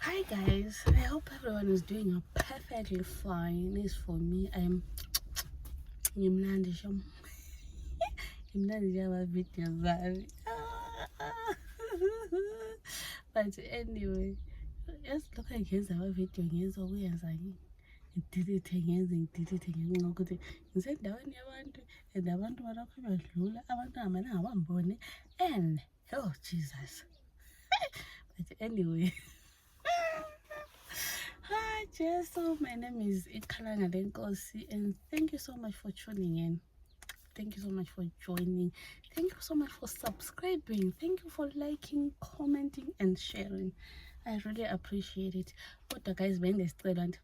Hi guys, I hope everyone is doing perfectly fine. As for me, ngimnandi sham. Ngimnandi video zami. But anyway, just look ngenza ama-video ngenza ukuyenza ngidilithe ngenza ngokuthi ngisendaweni yabantu and abantu balokho bedlula abantu angamelanga bambone and oh Jesus. But anyway. Hi Jesu, my name is Ikhalanga Lenkosi and thank you so much for tuning in. Thank you so much for joining. Thank you so much for subscribing. Thank you for liking, commenting and sharing. I really appreciate it. Kodwa guys, bengicela nje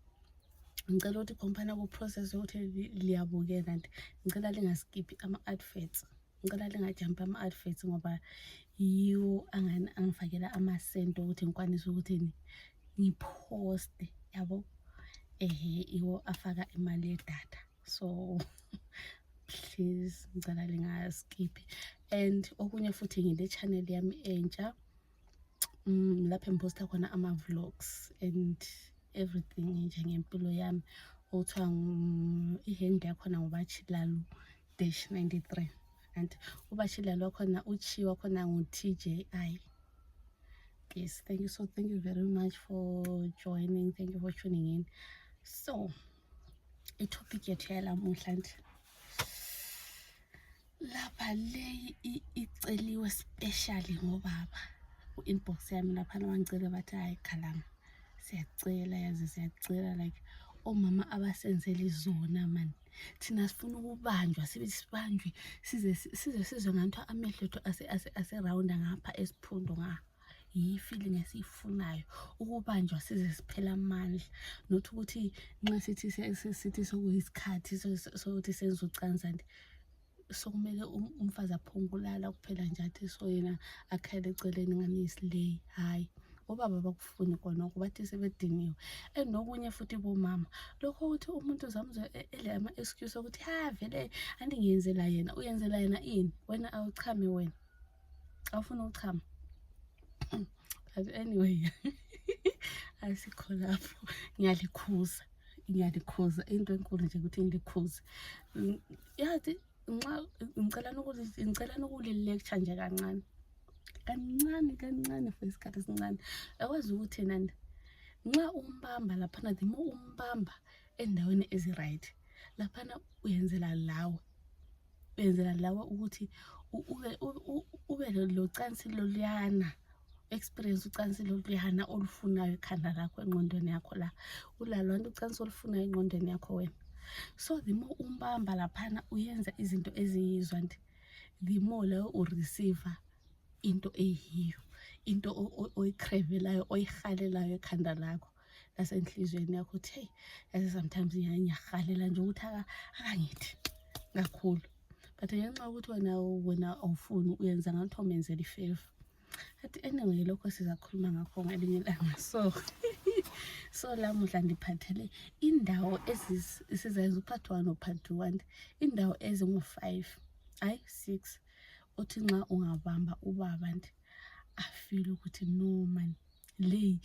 ngicela ukuthi company ku process yokuthi liyabukela nje ngicela lingaskip ama-adverts. Ngicela lingajump ama-adverts ngoba yiwo angifakela ama-cent ukuthi ngikwanise ukuthi ngiposte yabo iwo afaka imali yedatha. So please ngicela lingaskip. And okunye futhi ngile channel yami entsha lapho ngiposta khona ama-vlogs and everything nje ngempilo yami othiwa i-handle yakhona ngubachilalo-93 and ubachilalo wakhona uchiwa khona ngu-TJI. Yes, thank you very much for joining. Thank you for tuning in. So itopic yethu yalamuhla nje lapha le iceliwe specially ngobaba ku-inbox yami lapha bangicela bathi hayi Khalanga siyacela yazi siyacela like omama abasenzele izona man thina sifuna ukubanjwa sibanjwe sizwe nganto amehlo ethu ase round ngapha esiphundo nga feeling esifunayo ukubanjwa size siphela amandla not ukuthi nxa sithi sokuyisikhathi sokuthi senze ucansa sokumele umfazi aphungulala kuphela nje athi so yena akhele eceleni ngani islay. Hayi obaba bakufuni kona kubathi sebediniwe and nokunye futhi bomama lokho ukuthi umuntu uzamuzwe ele ama excuse ukuthi ha vele andingiyenzela yena uyenzela yena ini wena awuchame wena awufuna ukuchama. But anyway asikho lapho ngiyadikhuza into enkulu nje ukuthi ngidikhuze yathi nxa ngicela ukuli lecture nje kancane for isikhathi esincane akwazi ukuthi nani nxa umbamba laphana the more umbamba endaweni ezi-right laphana uyenzela lawe ukuthi ube lo cansi loliyana experience ucansi loliyana olufunayo ekhanda lakho engqondweni yakho la ulalwantu ucansi olufunayo engqondweni yakho wena. So the more umbamba laphana uyenza izinto eziyizwa nti the more layo ureceive into eyiyo into oyicravelayo oyihalelayo ekhanda lakho lasenhlizweni yakho uthi hey yazi sometimes ngiyahalela nje ukuthi akangithi kakhulu but ngenxa ukuthi wena awufuni uyenza ngathi umenzela ifavor. But anyway lokho sizakhuluma ngakho ngelinye ilanga. So lamuhla ndiphathele indawo sizayenza upart 1 upart 1 indawo ezingu-5 hayi 6 uthi nxa ungabamba ubaba nje afeel ukuthi no man le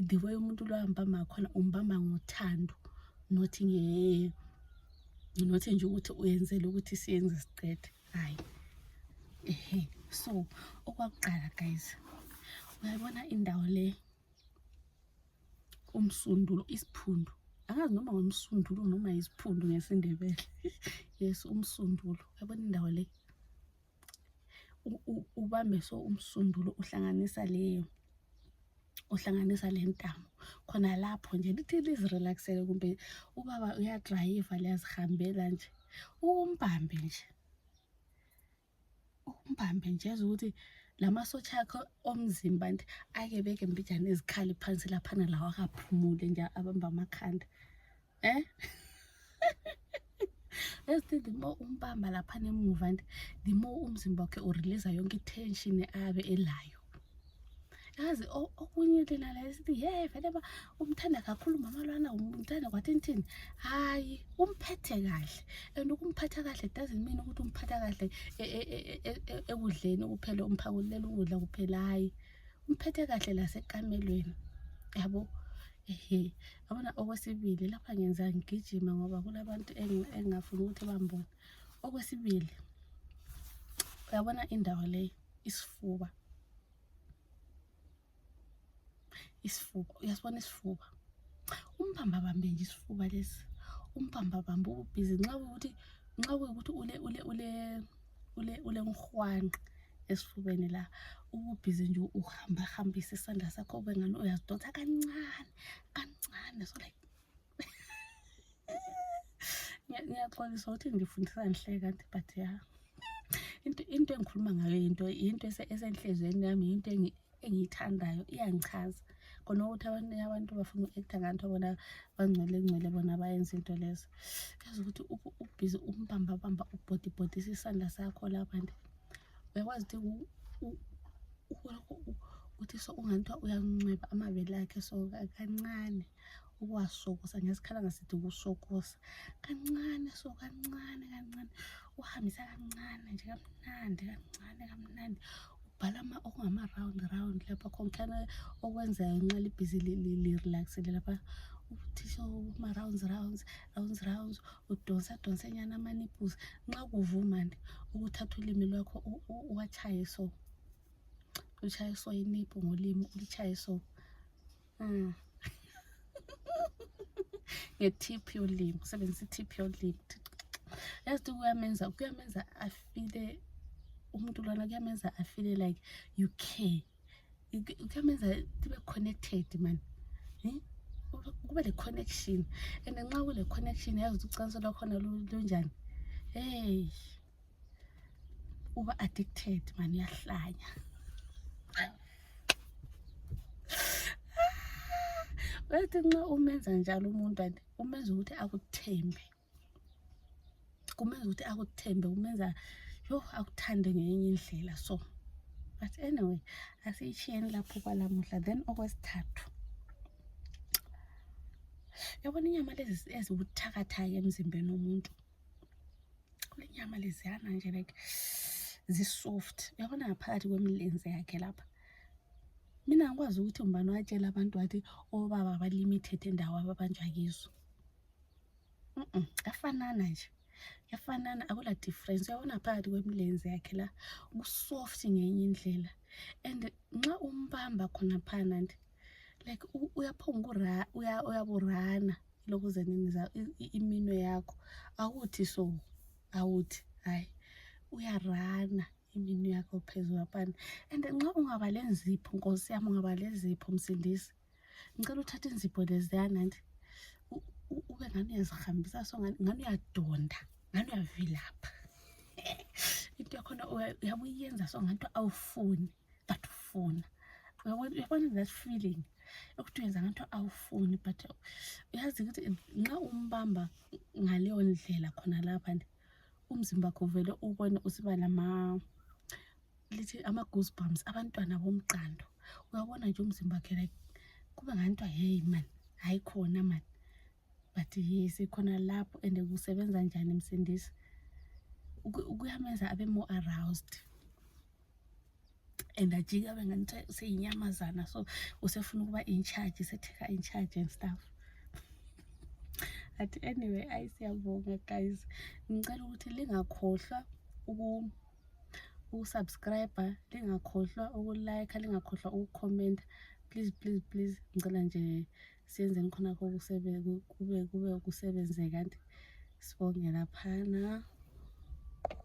the way umuntu lo ambamba khona umbamba ngothando not nje ukuthi uyenzele ukuthi siyenze isiqede hayi so okwakuqala guys uyabona indawo le umsundulo isiphundu angazi noma ngumsundulo noma isiphundu ngesindebele yes umsundulo uyabona indawo le ubambe so umsundulo uhlanganisa le ntamo khona lapho nje lithi lizirelaxele kumbe ubaba uyadrive liyazihambela nje umbambe nje ukuthi lamasotsha akho omzimba nje ake beke mbijana ezikhali phansi laphana lawo akaphumule nje abamba amakhanda esithi the more umbamba laphana emuva nje the more umzimba wakhe urelease yonke i-tension abe elayo. Yazi okunye lena la esithi hey vele umthanda kakhulu mama lwana umthanda kwathini hayi umphethe kahle and ukumphatha kahle doesn't mean ukuthi umphatha kahle ekudleni kuphela umphakulela ukudla kuphela hayi umphethe kahle lasekamelweni yabo. Yabona okwesibili lapha ngenza ngigijima ngoba kulabantu engingafuni ukuthi bambone. Okwesibili, uyabona indawo le isifuba, uyasibona isifuba, umbambabambe nje isifuba lesi, umbambabambe ubhizi nxa kuyukuthi ule ngihwanqa esifubeni la, ubhizi nje uhambisa isandla sakho ube ngani uyazidonsa kancane kancane, so like ngiyaxolisa ukuthi ngifundisa ngihleka kanti, but ya into engikhuluma ngayo into esenhlizweni yami, into engiyithandayo, iyangichaza khona ukuthi abantu bafuna uku-acta ngathi bona bangcwele bona bayenza into lezo. Yazi ukuthi ubhizi umbambabamba ubhodibhodisa isandla sakho lapha nje, uyakwazi ukuthi so unganithiwa uyancweba amabele akhe so kancane, ukuwasokosa ngesikhalanga sithi ukusokosa kancane, so kancane uhambisa kancane nje kamnandi, kancane kamnandi, ubhala okungama-round lapha khonkhana okwenzayo nxa libhizi li-relaxile lapha, ukuthi so ma-rounds, udonsa nyana ama-nipples. Nxa kuvuma nje ukuthatha ulimi lwakho uwachaye so, uchaye so inippu ngolimi, ulichaye so nge-tip yolimi, usebenzisa i-tip yolimi. Yazi ukuthi kuyamenza afile umuntu lwana, kuyamenza afile like you care, kuyamenza tibe connected man, kube le connection. And nxa kule connection yazi ukuthi ucansi lwakhona lunjani, hey uba addicted man, uyahlanya. Bathi nxa umenza njalo umuntu ade umenza ukuthi akuthembe, umenza akuthande ngenye indlela so. But anyway, asiyishiyeni lapho kwalamuhla. Then okwesithathu, yabona inyama lezi ezibuthakathaka emzimbeni womuntu, kule nyama leziyana nje like zi-soft, uyabona ngaphakathi kwemilenze yakhe lapha. Mina ngikwazi ukuthi umbani watshela abantu wathi obaba ba-limited endawo ababanjwa kizo. Yafanana nje, yafanana, akula difference. Uyabona phakathi kwemilenze yakhe la usoft ngenye indlela, and nxa umbamba khona phana nje like uyaphonga uyaburana lokuze niniza iminwe yakho, awuthi so, awuthi hayi, uyarana iminwe yakho phezulu apana. And nxa ungaba lenzipho, nkosi yami, ungaba lezipho msindisi, ngicela uthathe inzipho leziyana nje ube ngani uyazihambisa so, ngani uyadonda, ngani uyavilapha. Into yakhona uyabuyenza so ngathi awufuni but ufuna. Uyabona that feeling ukuthi uyenza ngathi awufuni but uyazi ukuthi nxa umbamba ngaleyo ndlela khona lapha nje umzimba wakho vele ubone usiba ama-goosebumps, abantwana bomqando. Uyabona nje umzimba wakhe like kube nganthi hey man, hayi khona man, but yes khona lapho. And kusebenza njani msindisi? Kuyamenza abe more aroused and ajike abe ngathi seyinyamazana so usefuna ukuba in charge, seteka in charge and stuff. But anyway, siyabonga guys, ngicela ukuthi lingakhohlwa ukusubscribe, lingakhohlwa ukulike, lingakhohlwa ukucomment, please ngicela nje siyenzeni khona kube kusebenze kanti. Sibonge laphana.